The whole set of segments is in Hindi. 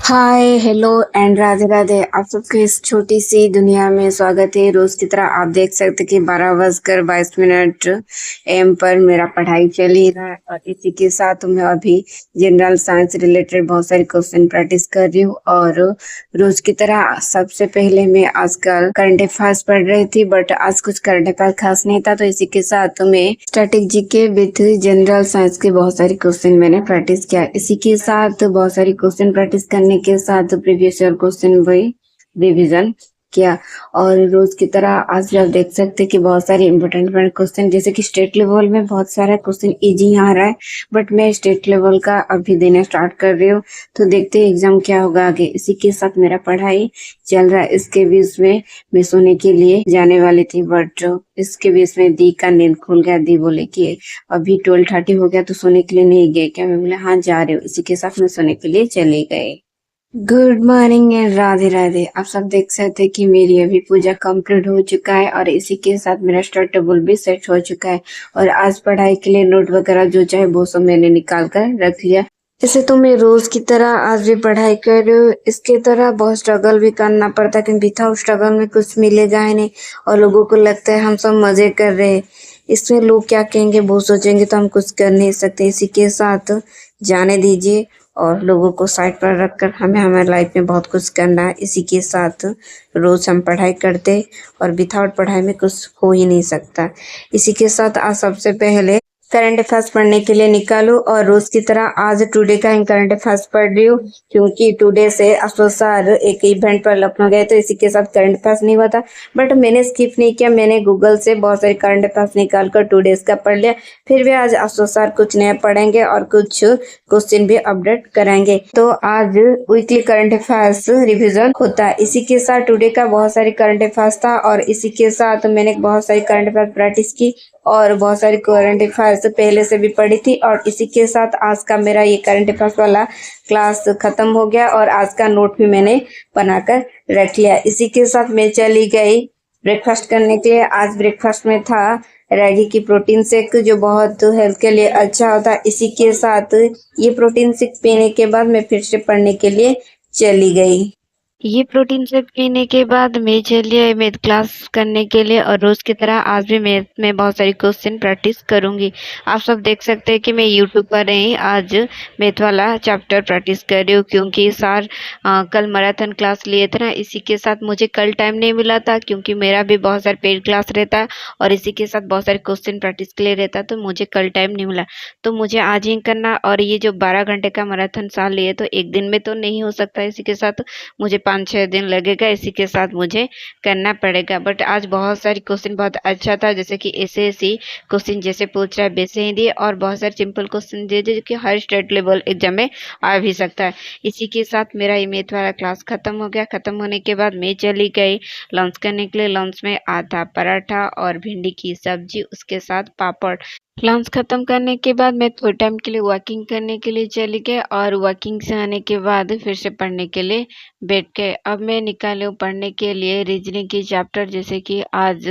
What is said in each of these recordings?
Hi hello and Radhe Radhe. आप सबके इस छोटी सी दुनिया में स्वागत है। रोज की तरह आप देख सकते कि 12:22 एम पर मेरा पढ़ाई चल ही रहा है और इसी के साथ मैं अभी जनरल साइंस रिलेटेड बहुत सारे क्वेश्चन प्रैक्टिस कर रही हूँ। और रोज की तरह सबसे पहले मैं आजकल करंट अफेयर्स पढ़ रही थी, बट आज कुछ करंट अफेयर खास नहीं था, तो इसी के साथ मैं static GK with general science के बहुत सारे क्वेश्चन मैंने प्रैक्टिस किया। इसी के साथ बहुत सारी क्वेश्चन प्रैक्टिस करने के साथ प्रीवियस ईयर क्वेश्चन वही रिवीजन किया। और रोज की तरह आज भी आप देख सकते हैं कि बहुत सारे इंपॉर्टेंट क्वेश्चन, जैसे कि स्टेट लेवल में बहुत सारा क्वेश्चन इजी आ रहा है, बट मैं स्टेट लेवल का अभी देना स्टार्ट कर रही हूँ, तो देखते हैं एग्जाम क्या होगा आगे। इसी के साथ मेरा पढ़ाई चल रहा है। इसके बीच में मैं सोने के लिए जाने वाली थी, बट इसके बीच में दी का नींद खुल गया। दी बोले कि अभी 12:30 हो गया तो सोने के लिए नहीं गए क्या? मैं बोले हाँ जा रही हूँ। इसी के साथ मैं सोने के लिए चले गए। Good morning and Radhe Radhe. आप सब देख सकते हैं कि मेरी अभी पूजा कंप्लीट हो चुका है और इसी के साथ मेरा स्टडी टेबल भी सेट हो चुका है। और आज पढ़ाई के लिए नोट वगैरह जो चाहे वो सब मैंने निकाल कर रख लिया। जैसे तो मैं रोज की तरह आज भी पढ़ाई कर रही हूँ। इसके तरह बहुत स्ट्रगल भी करना पड़ता है, क्योंकि विदाउट स्ट्रगल में कुछ मिलेगा ही नहीं। और लोगों को लगता है हम सब मजे कर रहे हैं, इसमें लोग क्या कहेंगे वो सोचेंगे, तो हम कुछ कर नहीं सकते। इसी के साथ जाने दीजिए और लोगों को साइड पर रखकर हमें हमारे लाइफ में बहुत कुछ करना है। इसी के साथ रोज हम पढ़ाई करते और विदाउट पढ़ाई में कुछ हो ही नहीं सकता। इसी के साथ आज सबसे पहले करंट अफेयर्स पढ़ने के लिए निकालो और रोज की तरह आज टुडे का करंट अफेयर्स पढ़ रही हूँ, क्योंकि टुडे से अफसोस सर एक इवेंट पर लखनऊ गए, तो इसी के साथ करंट अफेयर्स नहीं हुआ था। बट मैंने स्किप नहीं किया, मैंने गूगल से बहुत सारे करंट अफेयर्स निकाल कर टुडेज का पढ़ लिया। फिर भी आज अफसोस सर कुछ नया पढ़ेंगे और कुछ क्वेश्चन भी अपडेट कराएंगे। तो आज वीकली करंट अफेयर्स रिविजन होता है। इसी के साथ टुडे का बहुत सारे करंट अफेयर्स था और इसी के साथ मैंने बहुत सारी करंट अफेयर्स प्रैक्टिस की और बहुत सारी करंट अफेयर्स पहले से भी पढ़ी थी। और इसी के साथ आज का मेरा ये करंट अफेयर्स वाला क्लास खत्म हो गया और आज का नोट भी मैंने बनाकर रख लिया। इसी के साथ मैं चली गई ब्रेकफास्ट करने के लिए। आज ब्रेकफास्ट में था रागी की प्रोटीन शेक, जो बहुत हेल्थ के लिए अच्छा होता है। इसी के साथ ये प्रोटीन शेक पीने के बाद मैं फिर से पढ़ने के लिए चली गई। ये प्रोटीन शेक पीने के बाद मैं चलिए मैथ क्लास करने के लिए, और रोज की तरह आज भी मैथ में बहुत सारी क्वेश्चन प्रैक्टिस करूंगी। आप सब देख सकते हैं कि मैं यूट्यूब पर ही आज मैथ वाला चैप्टर प्रैक्टिस कर रही हूँ, क्योंकि सर कल मैराथन क्लास लिए थे ना। इसी के साथ मुझे कल टाइम नहीं मिला था, क्योंकि मेरा भी बहुत सारा पेड क्लास रहता है और इसी के साथ बहुत सारे क्वेश्चन प्रैक्टिस के लिए रहता है, तो मुझे कल टाइम नहीं मिला। तो मुझे आज ही करना, और ये जो 12 घंटे का मैराथन सर लिए तो एक दिन में तो नहीं हो सकता। इसी के साथ मुझे 5-6 दिन लगेगा, इसी के साथ मुझे करना पड़ेगा। बट आज बहुत सारी क्वेश्चन बहुत अच्छा था, जैसे कि एसएससी क्वेश्चन जैसे पूछ रहा है वैसे ही दिए, और बहुत सारे सिंपल क्वेश्चन दिए जो कि हर स्टेट लेवल एग्जाम में आ भी सकता है। इसी के साथ मेरा ये मैथ वाला क्लास खत्म हो गया। खत्म होने के बाद मैं चली गई लंच करने के लिए। लंच में आधा पराठा और भिंडी की सब्जी, उसके साथ पापड़। लंच खत्म करने के बाद मैं थोड़े टाइम के लिए वॉकिंग करने के लिए चली गई, और वॉकिंग से आने के बाद फिर से पढ़ने के लिए बैठ गए। अब मैं निकाली हूँ पढ़ने के लिए रीजनिंग की चैप्टर, जैसे कि आज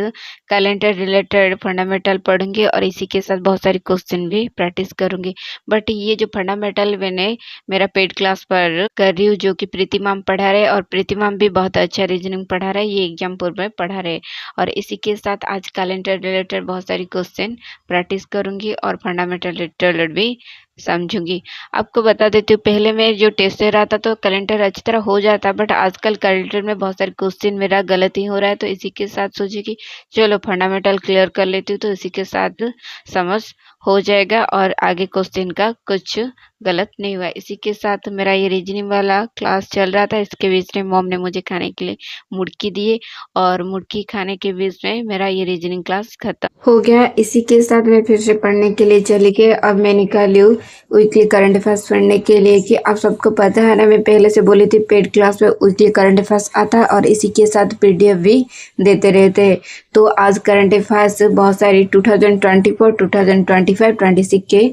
कैलेंडर रिलेटेड फंडामेंटल पढ़ूंगी और इसी के साथ बहुत सारी क्वेश्चन भी प्रैक्टिस करूंगी। बट ये जो फंडामेंटल मैंने मेरा पेड क्लास पर कर रही हूँ, जो कि प्रीति मैम पढ़ा रहे, और प्रीति मैम भी बहुत अच्छा रीजनिंग पढ़ा रहे, ये एग्जाम पूर्व में पढ़ा रहे। और इसी के साथ आज कैलेंडर रिलेटेड बहुत सारी क्वेश्चन प्रैक्टिस करूंगी और फंडामेंटल रिलेटेड भी समझूंगी। आपको बता देती हूँ, पहले मैं जो टेस्ट दे रहा था तो कैलेंडर अच्छी तरह हो जाता, बट आजकल कैलेंडर में बहुत सारे क्वेश्चन मेरा गलत ही हो रहा है। तो इसी के साथ सोची कि चलो फंडामेंटल क्लियर कर लेती हूँ, तो इसी के साथ समझ हो जाएगा और आगे क्वेश्चन का कुछ गलत नहीं हुआ। इसी के साथ मेरा ये रीजनिंग वाला क्लास चल रहा था। इसके बीच में मॉम ने मुझे खाने के लिए मुड़की दिए, और मुड़की खाने के बीच में मेरा ये रीजनिंग क्लास खत्म हो गया। इसी के साथ मैं फिर से पढ़ने के लिए चली गई। अब मैं निकाली हूँ वीकली करंट अफेयर्स पढ़ने के लिए कि आप सबको पता है ना, मैं पहले से बोली थी पेड क्लास में वीकली करंट अफेयर्स आता है और इसी के साथ पीडीएफ भी देते रहते हैं। तो आज करंट अफेयर्स बहुत सारी 2024, 2025, 26 के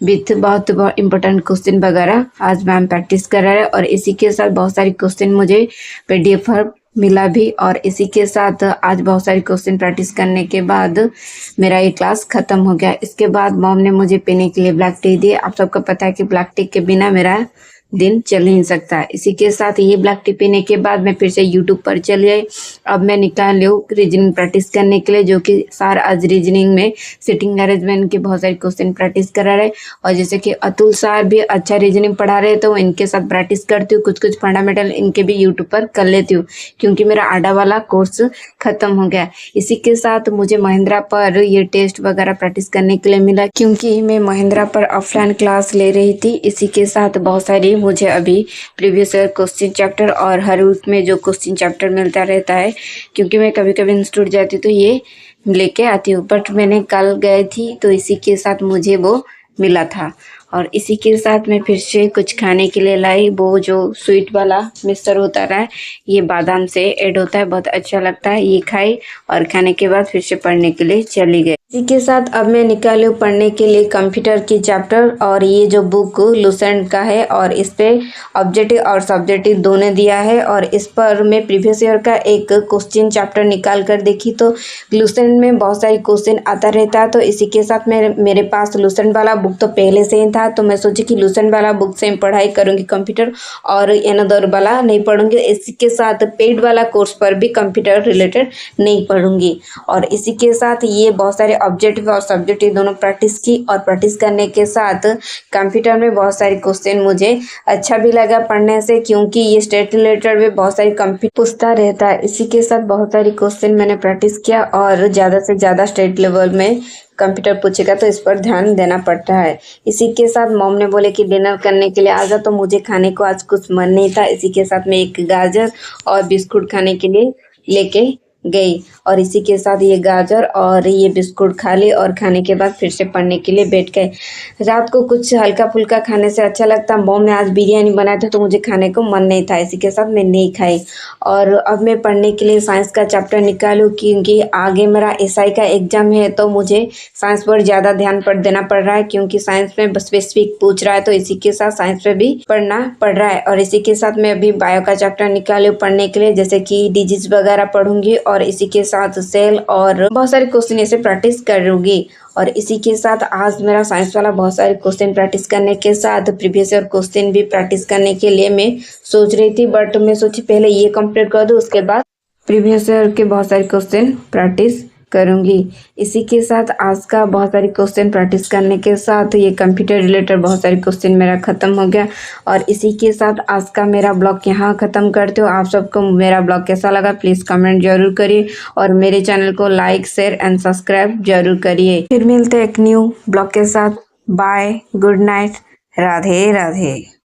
विथ बहुत इंपॉर्टेंट क्वेश्चन वगैरह आज मैम प्रैक्टिस कर रहा है और इसी के साथ बहुत सारी क्वेश्चन मुझे पीडीएफ पर मिला भी। और इसी के साथ आज बहुत सारी क्वेश्चन प्रैक्टिस करने के बाद मेरा ये क्लास खत्म हो गया। इसके बाद मॉम ने मुझे पीने के लिए ब्लैक टी दी। आप सबको पता है कि ब्लैक टी के बिना मेरा दिन चल ही नहीं सकता। इसी के साथ ये ब्लैक टी पीने के बाद मैं फिर से यूट्यूब पर चली आई। अब मैं निकाल लूँ रीजनिंग प्रैक्टिस करने के लिए, जो कि सर आज रीजनिंग में सिटिंग अरेंजमेंट के बहुत सारे क्वेश्चन प्रैक्टिस करा रहे और जैसे कि अतुल सर भी अच्छा रीजनिंग पढ़ा रहे तो इनके साथ प्रैक्टिस करती हूँ। कुछ कुछ फंडामेंटल इनके भी यूट्यूब पर कर लेती हूँ क्योंकि मेरा आडा वाला कोर्स खत्म हो गया। इसी के साथ मुझे महिंद्रा पर ये टेस्ट वगैरह प्रैक्टिस करने के लिए मिला क्योंकि मैं महिंद्रा पर ऑफलाइन क्लास ले रही थी। इसी के साथ बहुत सारी मुझे अभी प्रीवियस ईयर क्वेश्चन चैप्टर और हर वीक में जो क्वेश्चन चैप्टर मिलता रहता है, क्योंकि मैं कभी कभी इंस्टीट्यूट जाती तो ये लेके आती हूँ, बट मैंने कल गई थी तो इसी के साथ मुझे वो मिला था। और इसी के साथ मैं फिर से कुछ खाने के लिए लाई, वो जो स्वीट वाला मिक्सचर होता है, ये बादाम से ऐड होता है, बहुत अच्छा लगता है। ये खाई और खाने के बाद फिर से पढ़ने के लिए चली गई। इसी के साथ अब मैं निकाली पढ़ने के लिए कंप्यूटर की चैप्टर और ये जो बुक लूसेंट का है और इस पे ऑब्जेक्टिव और सब्जेक्टिव दोनों दिया है और इस पर मैं प्रीवियस ईयर का एक क्वेश्चन चैप्टर निकाल कर देखी तो लूसेंट में बहुत सारी क्वेश्चन आता रहता है। तो इसी के साथ मेरे पास लूसेंट वाला बुक तो पहले से ही था, तो मैं सोची कि लूसेंट वाला बुक से पढ़ाई करूँगी कंप्यूटर और अनदर वाला नहीं पढ़ूंगी। इसी के साथ पेड वाला कोर्स पर भी कंप्यूटर रिलेटेड नहीं पढ़ूंगी। और इसी के साथ ये बहुत सारे ऑब्जेक्टिव और सब्जेक्टिव दोनों प्रैक्टिस की और प्रैक्टिस करने के साथ कंप्यूटर में बहुत सारे क्वेश्चन मुझे अच्छा भी लगा पढ़ने से, क्योंकि ये स्टेट रिलेटेड में बहुत सारी कंप्यूटर पूछता रहता है। इसी के साथ बहुत सारी क्वेश्चन मैंने प्रैक्टिस किया और ज़्यादा से ज़्यादा स्टेट लेवल में कंप्यूटर पूछेगा तो इस पर ध्यान देना पड़ता है। इसी के साथ मॉम ने बोले कि डिनर करने के लिए आ जा, तो मुझे खाने को आज कुछ मन नहीं था। इसी के साथ मैं एक गाजर और बिस्कुट खाने के लिए लेके गई और इसी के साथ ये गाजर और ये बिस्कुट खा ली और खाने के बाद फिर से पढ़ने के लिए बैठ गए। रात को कुछ हल्का फुल्का खाने से अच्छा लगता। मॉम ने आज बिरयानी बनाया था तो मुझे खाने को मन नहीं था, इसी के साथ मैं नहीं खाई। और अब मैं पढ़ने के लिए साइंस का चैप्टर निकालूँ क्योंकि आगे मेरा एसआई का एग्जाम है, तो मुझे साइंस पर ज़्यादा ध्यान देना पड़ रहा है क्योंकि साइंस में स्पेसिफिक पूछ रहा है, तो इसी के साथ साइंस पे भी पढ़ना पड़ रहा है। और इसी के साथ मैं अभी बायो का चैप्टर निकालूँ पढ़ने के लिए, जैसे कि डिजीज वगैरह पढ़ूंगी और इसी के साथ सेल और बहुत सारे क्वेश्चन ऐसे प्रैक्टिस करूंगी। और इसी के साथ आज मेरा साइंस वाला बहुत सारे क्वेश्चन प्रैक्टिस करने के साथ प्रीवियस ईयर क्वेश्चन भी प्रैक्टिस करने के लिए मैं सोच रही थी, बट मैं सोची पहले ये कंप्लीट कर दूँ, उसके बाद प्रीवियस ईयर के बहुत सारे क्वेश्चन प्रैक्टिस करूंगी। इसी के साथ आज का बहुत सारे क्वेश्चन प्रैक्टिस करने के साथ ये कंप्यूटर रिलेटेड बहुत सारे क्वेश्चन मेरा ख़त्म हो गया। और इसी के साथ आज का मेरा ब्लॉग यहाँ ख़त्म करते हो। आप सबको मेरा ब्लॉग कैसा लगा प्लीज़ कमेंट जरूर करिए और मेरे चैनल को लाइक शेयर एंड सब्सक्राइब जरूर करिए। फिर मिलते हैं एक न्यू ब्लॉग के साथ। Bye, good night, Radhe Radhe.